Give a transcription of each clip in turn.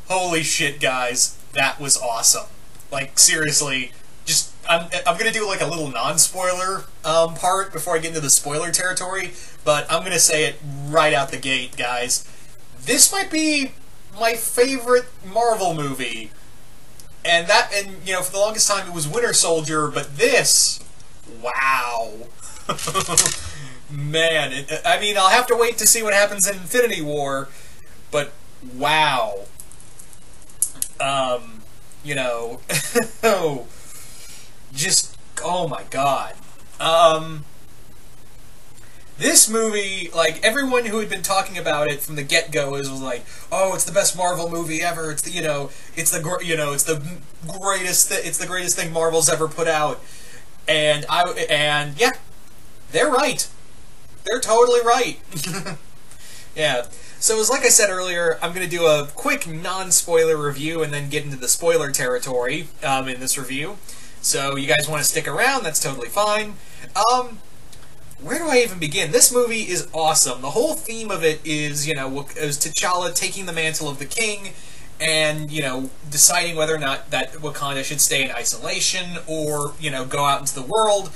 Holy shit, guys, that was awesome. Like, seriously, just, I'm gonna do, like, a little non-spoiler, part before I get into the spoiler territory, but I'm gonna say it right out the gate, guys. This might be my favorite Marvel movie. And you know, for the longest time it was Winter Soldier, but this, wow. Man, I mean, I'll have to wait to see what happens in Infinity War, but wow. You know, just, oh my god. This movie, like, everyone who had been talking about it from the get-go was like, oh, it's the best Marvel movie ever, it's the, you know, it's the greatest thing Marvel's ever put out. And yeah, they're right. They're totally right. Yeah. So, as like I said earlier, I'm going to do a quick non-spoiler review and then get into the spoiler territory in this review. So, you guys want to stick around, that's totally fine. Where do I even begin? This movie is awesome. The whole theme of it is, you know, is T'Challa taking the mantle of the king and, you know, deciding whether or not that Wakanda should stay in isolation or, you know, go out into the world.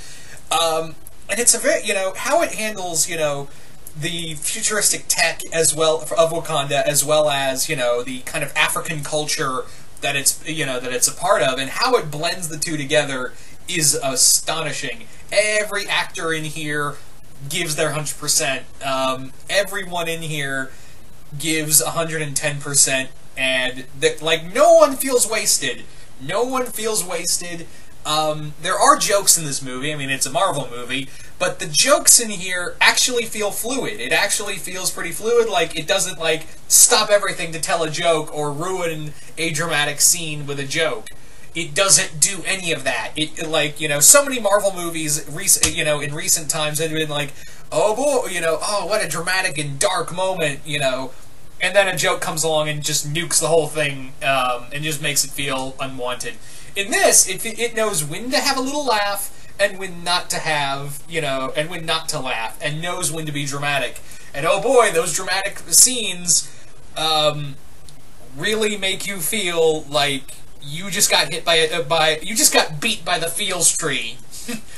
And it's a very, you know, how it handles, you know, the futuristic tech as well of Wakanda, as well as, you know, the kind of African culture that it's, you know, that it's a part of, and how it blends the two together is astonishing. Every actor in here gives their 100%. Everyone in here gives 110%, and like, no one feels wasted. No one feels wasted. There are jokes in this movie. I mean, it's a Marvel movie, but the jokes in here actually feel fluid. It actually feels pretty fluid. Like, it doesn't, like, stop everything to tell a joke or ruin a dramatic scene with a joke. It doesn't do any of that. It, like, you know, so many Marvel movies, you know, in recent times have been like, oh boy, you know, oh, what a dramatic and dark moment, you know, and then a joke comes along and just nukes the whole thing, and just makes it feel unwanted. In this, it knows when to have a little laugh and when not to have, you know, and when not to laugh, and knows when to be dramatic. And oh boy, those dramatic scenes really make you feel like you just got hit you just got beat by the feels tree.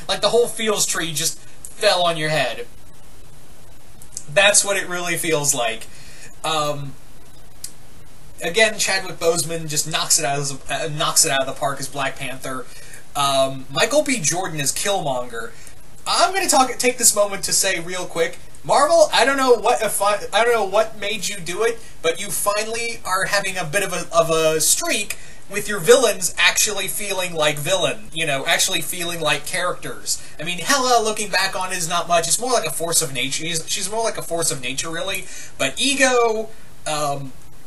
Like the whole feels tree just fell on your head. That's what it really feels like. Again, Chadwick Boseman just knocks it out of the park as Black Panther. Michael B. Jordan as Killmonger. I'm going to take this moment to say real quick, Marvel, I don't know what made you do it, but you finally are having a bit of a streak with your villains actually feeling like you know, actually feeling like characters. I mean, Hela, looking back on it, is not much. It's more like a force of nature. She's more like a force of nature, really. But Ego,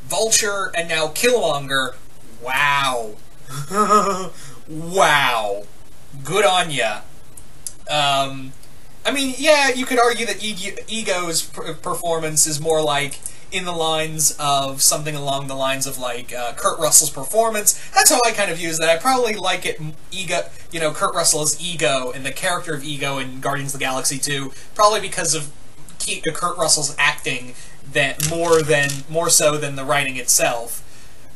Vulture, and now Killmonger, wow. Wow. Good on ya. I mean, yeah, you could argue that Ego's performance is more like in the lines of something along the lines of, like, Kurt Russell's performance. That's how I kind of use that. I probably like it, you know, Kurt Russell as Ego and the character of Ego in Guardians of the Galaxy 2, probably because of Kurt Russell's acting more so than the writing itself.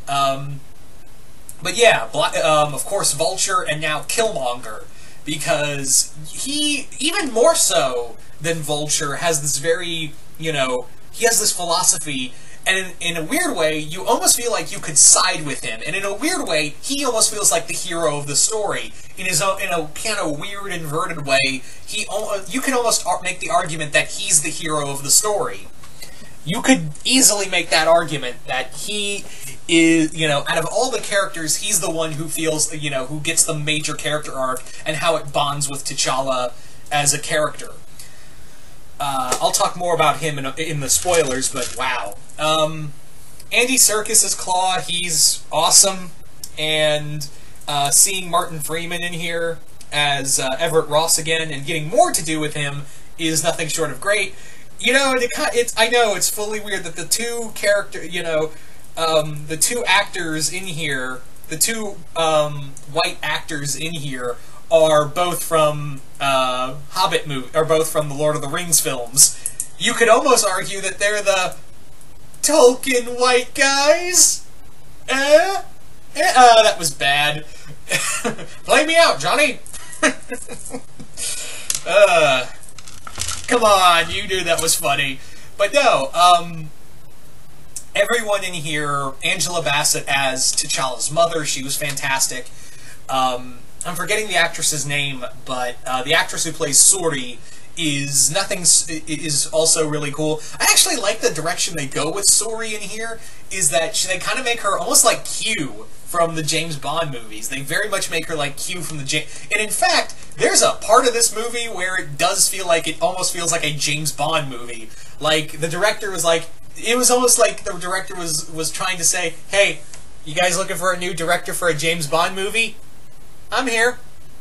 But yeah, of course, Vulture and now Killmonger, because he, even more so than Vulture, has this very, you know, he has this philosophy, and in a weird way, you almost feel like you could side with him, and in a weird way, he almost feels like the hero of the story. In a kind of weird, inverted way, you can almost make the argument that he's the hero of the story. You could easily make that argument that he is, you know, out of all the characters, he's the one who feels, you know, who gets the major character arc and how it bonds with T'Challa as a character. I'll talk more about him in the spoilers, but wow. Andy Serkis as Claw, he's awesome, and seeing Martin Freeman in here as Everett Ross again and getting more to do with him is nothing short of great. You know, I know it's fully weird that the two actors in here, the two white actors in here, are both from Hobbit movie, are both from the Lord of the Rings films. You could almost argue that they're the Tolkien white guys. That was bad. Play me out, Johnny. Come on, you knew that was funny. But no, everyone in here, Angela Bassett as T'Challa's mother, she was fantastic. I'm forgetting the actress's name, but the actress who plays Suri is also really cool. I actually like the direction they go with Suri in here, is that they kind of make her almost like Q from the James Bond movies. They very much make her like Q from the and in fact, there's a part of this movie where it does feel like, it almost feels like a James Bond movie. Like, the director was like, it was almost like the director was trying to say, hey, you guys looking for a new director for a James Bond movie? I'm here.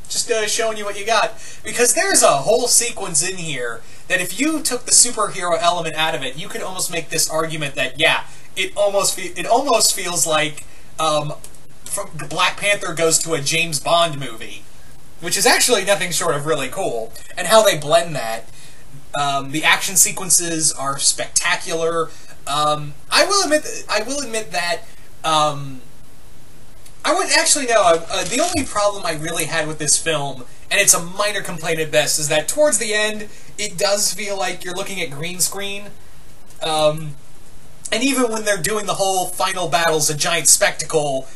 Just showing you what you got. Because there's a whole sequence in here that if you took the superhero element out of it, you could almost make this argument that, yeah, it almost feels like Black Panther goes to a James Bond movie. Which is actually nothing short of really cool. And how they blend that. The action sequences are spectacular. I will admit that I would actually know. The only problem I really had with this film, and it's a minor complaint at best, is that towards the end, it does feel like you're looking at green screen. And even when they're doing the whole final battles, a giant spectacle,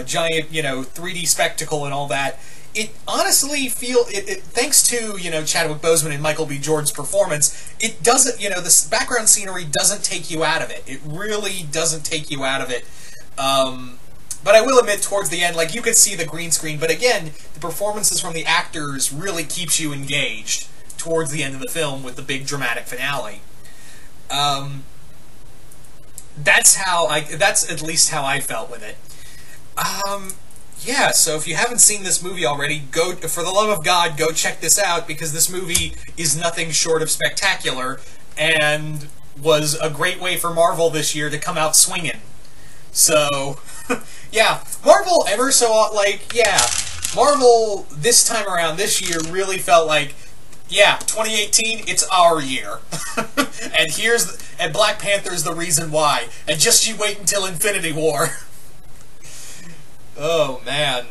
giant, 3D spectacle and all that, it honestly thanks to, Chadwick Boseman and Michael B. Jordan's performance, it doesn't, this background scenery doesn't take you out of it. It really doesn't take you out of it. But I will admit, towards the end, like, you could see the green screen, but again, the performances from the actors really keeps you engaged towards the end of the film with the big dramatic finale. That's at least how I felt with it. Yeah, so if you haven't seen this movie already, for the love of God, go check this out, because this movie is nothing short of spectacular, and was a great way for Marvel this year to come out swinging. So, yeah, Marvel Marvel this time around, this year, really felt like, yeah, 2018, it's our year. and Black Panther's the reason why. And just you wait until Infinity War. Oh, man.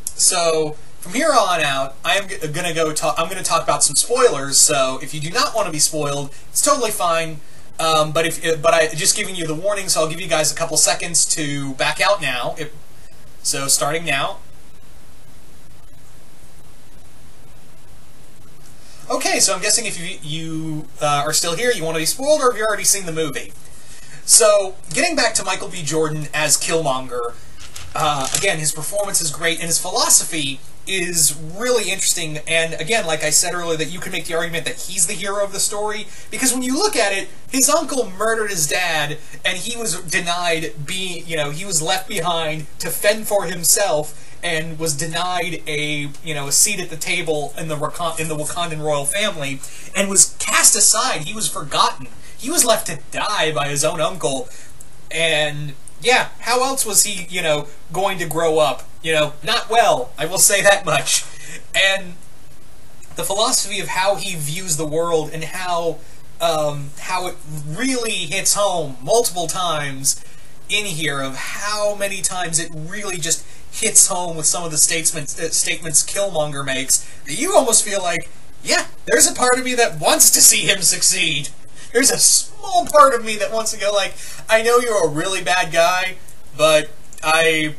So, from here on out, I'm going to talk about some spoilers, so if you do not want to be spoiled, it's totally fine. But I just giving you the warning, so I'll give you guys a couple seconds to back out now. So starting now. Okay, so I'm guessing if you are still here, you want to be spoiled, or have you already seen the movie? So getting back to Michael B. Jordan as Killmonger, again, his performance is great, and his philosophy is really interesting, and again, like I said earlier, that you can make the argument that he's the hero of the story, because when you look at it, his uncle murdered his dad, and he was denied being, he was left behind to fend for himself, and was denied a seat at the table in the Wakandan royal family, and was cast aside. He was forgotten. He was left to die by his own uncle, and yeah, how else was he, going to grow up? Not well, I will say that much. And the philosophy of how he views the world, and how it really hits home multiple times in here, of how many times it really just hits home with some of the statements Killmonger makes, that you almost feel like, yeah, there's a part of me that wants to see him succeed. There's a small part of me that wants to go like, I know you're a really bad guy, but I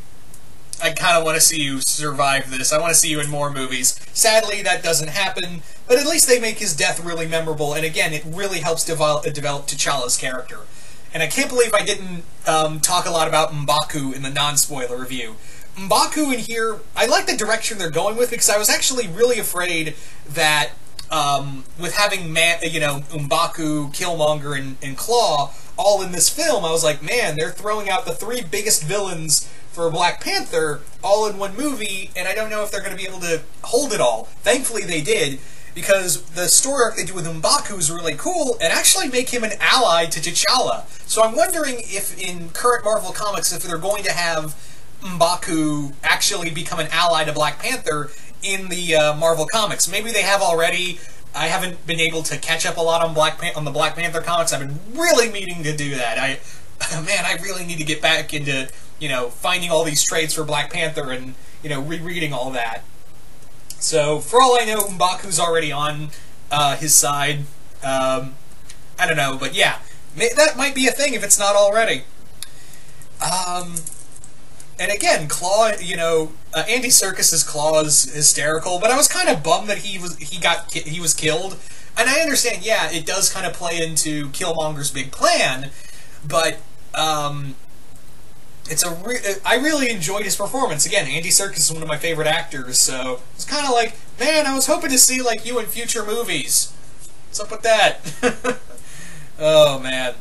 kind of want to see you survive this. I want to see you in more movies. Sadly, that doesn't happen, but at least they make his death really memorable, and again, it really helps develop T'Challa's character. And I can't believe I didn't talk a lot about M'Baku in the non-spoiler review. M'Baku in here, I like the direction they're going with, because I was actually really afraid that with having M'Baku, Killmonger, and Claw all in this film, I was like, man, they're throwing out the three biggest villains for Black Panther all in one movie, and I don't know if they're going to be able to hold it all. Thankfully they did, because the story arc they do with M'Baku is really cool, and actually make him an ally to T'Challa. So I'm wondering if in current Marvel Comics, if they're going to have M'Baku actually become an ally to Black Panther in the Marvel Comics. Maybe they have already. I haven't been able to catch up a lot on the Black Panther comics. I've been really meaning to do that. Man, I really need to get back into you know, finding all these traits for Black Panther and, you know, rereading all that. So, for all I know, M'Baku's already on his side. I don't know, but yeah, that might be a thing if it's not already. And again, Claw, you know, Andy Serkis's Claw is hysterical, but I was kind of bummed that he was killed. And I understand, yeah, it does kind of play into Killmonger's big plan, but I really enjoyed his performance. Again, Andy Serkis is one of my favorite actors, so it's kind of like, man, I was hoping to see like you in future movies. What's up with that? Oh man.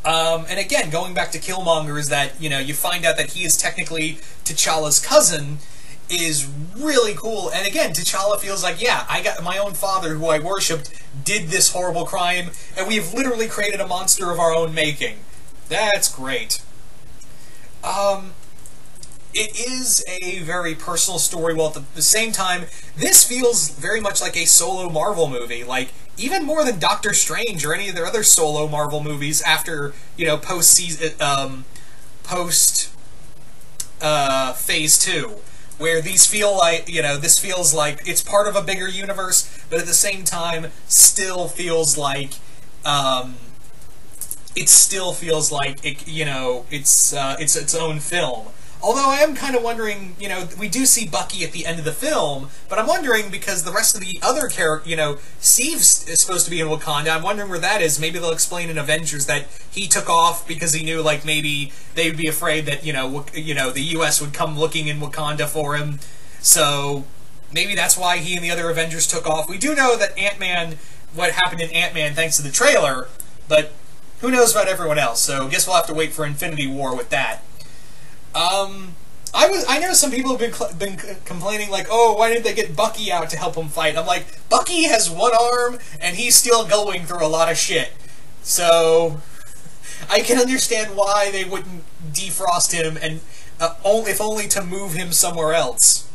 And again, going back to Killmonger, is that, you know, you find out that he is technically T'Challa's cousin, is really cool. And again, T'Challa feels like, yeah, I got my own father who I worshipped did this horrible crime, and we've literally created a monster of our own making. That's great. It is a very personal story, while at the same time, this feels very much like a solo Marvel movie. Like, even more than Doctor Strange or any of their other solo Marvel movies after, you know, post Phase 2, where these feel like, you know, this feels like it's part of a bigger universe, but at the same time, still feels like, it, you know, it's its own film. Although I am kind of wondering, you know, we do see Bucky at the end of the film, but I'm wondering, because the rest of the other characters, you know, Steve's is supposed to be in Wakanda, I'm wondering where that is. Maybe they'll explain in Avengers that he took off because he knew, like, maybe they'd be afraid that, you know, the U.S. would come looking in Wakanda for him. So maybe that's why he and the other Avengers took off. We do know that Ant-Man, what happened in Ant-Man thanks to the trailer, but who knows about everyone else, so I guess we'll have to wait for Infinity War with that. I know some people have been complaining, like, oh, why didn't they get Bucky out to help him fight? I'm like, Bucky has one arm, and he's still going through a lot of shit. So, I can understand why they wouldn't defrost him, and if only to move him somewhere else.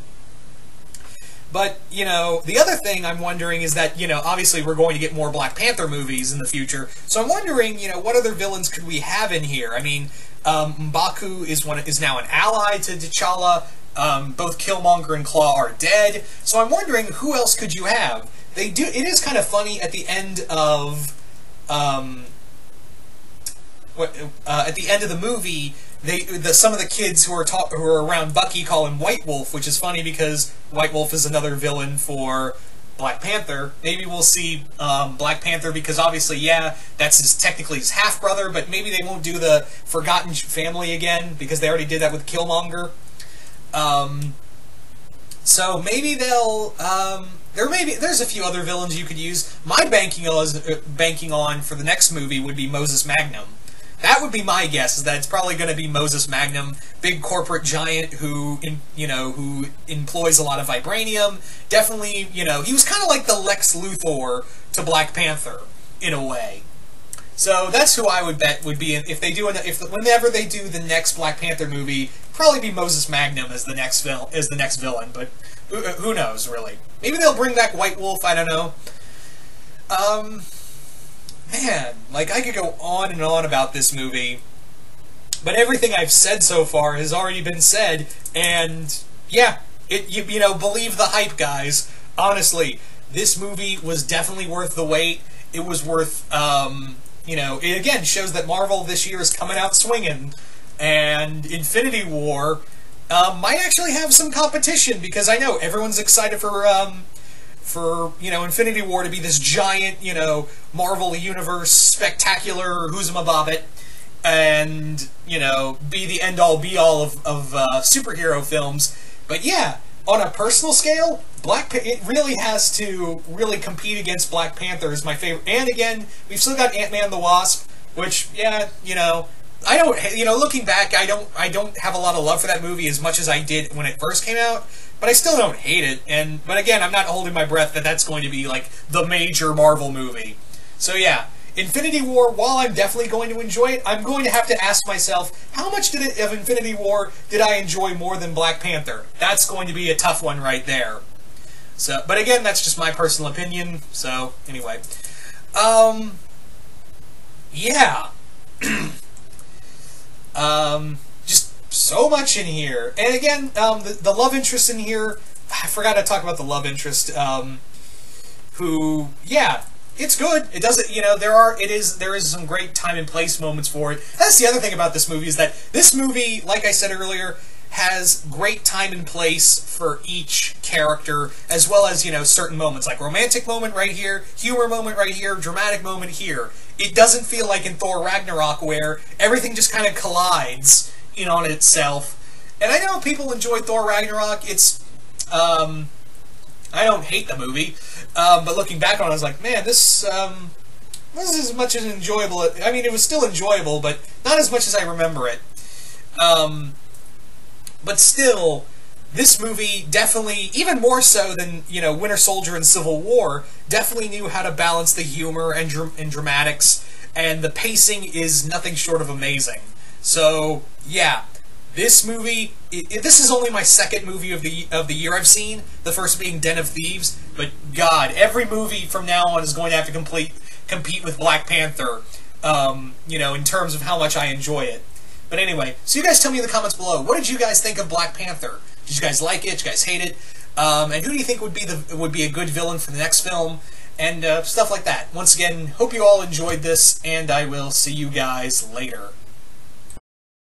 But, you know, the other thing I'm wondering is that, you know, obviously we're going to get more Black Panther movies in the future, so I'm wondering, you know, what other villains could we have in here? I mean, M'Baku is now an ally to T'Challa. Both Killmonger and Claw are dead. So I'm wondering, who else could you have? It is kind of funny at the end of the movie. Some of the kids who are around Bucky call him White Wolf, which is funny because White Wolf is another villain for Black Panther. Maybe we'll see Black Panther, because obviously, yeah, that's technically his half-brother, but maybe they won't do the Forgotten Family again, because they already did that with Killmonger. So maybe they'll... there's a few other villains you could use. My banking on for the next movie would be Moses Magnum. That would be my guess, is that it's probably going to be Moses Magnum, big corporate giant who employs a lot of vibranium. Definitely, you know, he was kind of like the Lex Luthor to Black Panther, in a way. So that's who I would bet would be, whenever they do the next Black Panther movie, probably be Moses Magnum as the next villain. But who knows, really? Maybe they'll bring back White Wolf. I don't know. Man, like, I could go on and on about this movie, but everything I've said so far has already been said, and yeah, you know, believe the hype, guys. Honestly, this movie was definitely worth the wait. It was worth, you know, it again shows that Marvel this year is coming out swinging, and Infinity War might actually have some competition, because I know everyone's excited for, you know, Infinity War to be this giant, you know, Marvel Universe spectacular who's-a-ma-bobbit, and, you know, be the end-all be-all of superhero films. But yeah, on a personal scale, it really has to really compete against Black Panther as my favorite. And again, we've still got Ant-Man and the Wasp, which, yeah, you know, I don't, you know, looking back, I don't have a lot of love for that movie as much as I did when it first came out, but I still don't hate it. But again, I'm not holding my breath that that's going to be like the major Marvel movie. So yeah, Infinity War, while I'm definitely going to enjoy it, I'm going to have to ask myself, how much of Infinity War did I enjoy more than Black Panther? That's going to be a tough one right there. So, but again, that's just my personal opinion. So anyway, yeah. Just so much in here. And again, the love interest in here, I forgot to talk about the love interest, who, yeah, it's good. It doesn't, there is some great time and place moments for it. That's the other thing about this movie, is that this movie, like I said earlier, has great time and place for each character, as well as, certain moments, like romantic moment right here, humor moment right here, dramatic moment here. It doesn't feel like in Thor Ragnarok, where everything just kind of collides in on itself. And I know people enjoy Thor Ragnarok. It's, I don't hate the movie, but looking back on it, I was like, man, this wasn't as much as enjoyable. I mean, it was still enjoyable, but not as much as I remember it. But still, this movie definitely, even more so than, Winter Soldier and Civil War, definitely knew how to balance the humor and dramatics, and the pacing is nothing short of amazing. So, yeah, this movie, this is only my second movie of the year I've seen, the first being Den of Thieves, but God, every movie from now on is going to have to compete with Black Panther, in terms of how much I enjoy it. But anyway, so you guys tell me in the comments below, what did you guys think of Black Panther? Did you guys like it? Did you guys hate it? And who do you think would be a good villain for the next film? And stuff like that. Once again, hope you all enjoyed this, and I will see you guys later.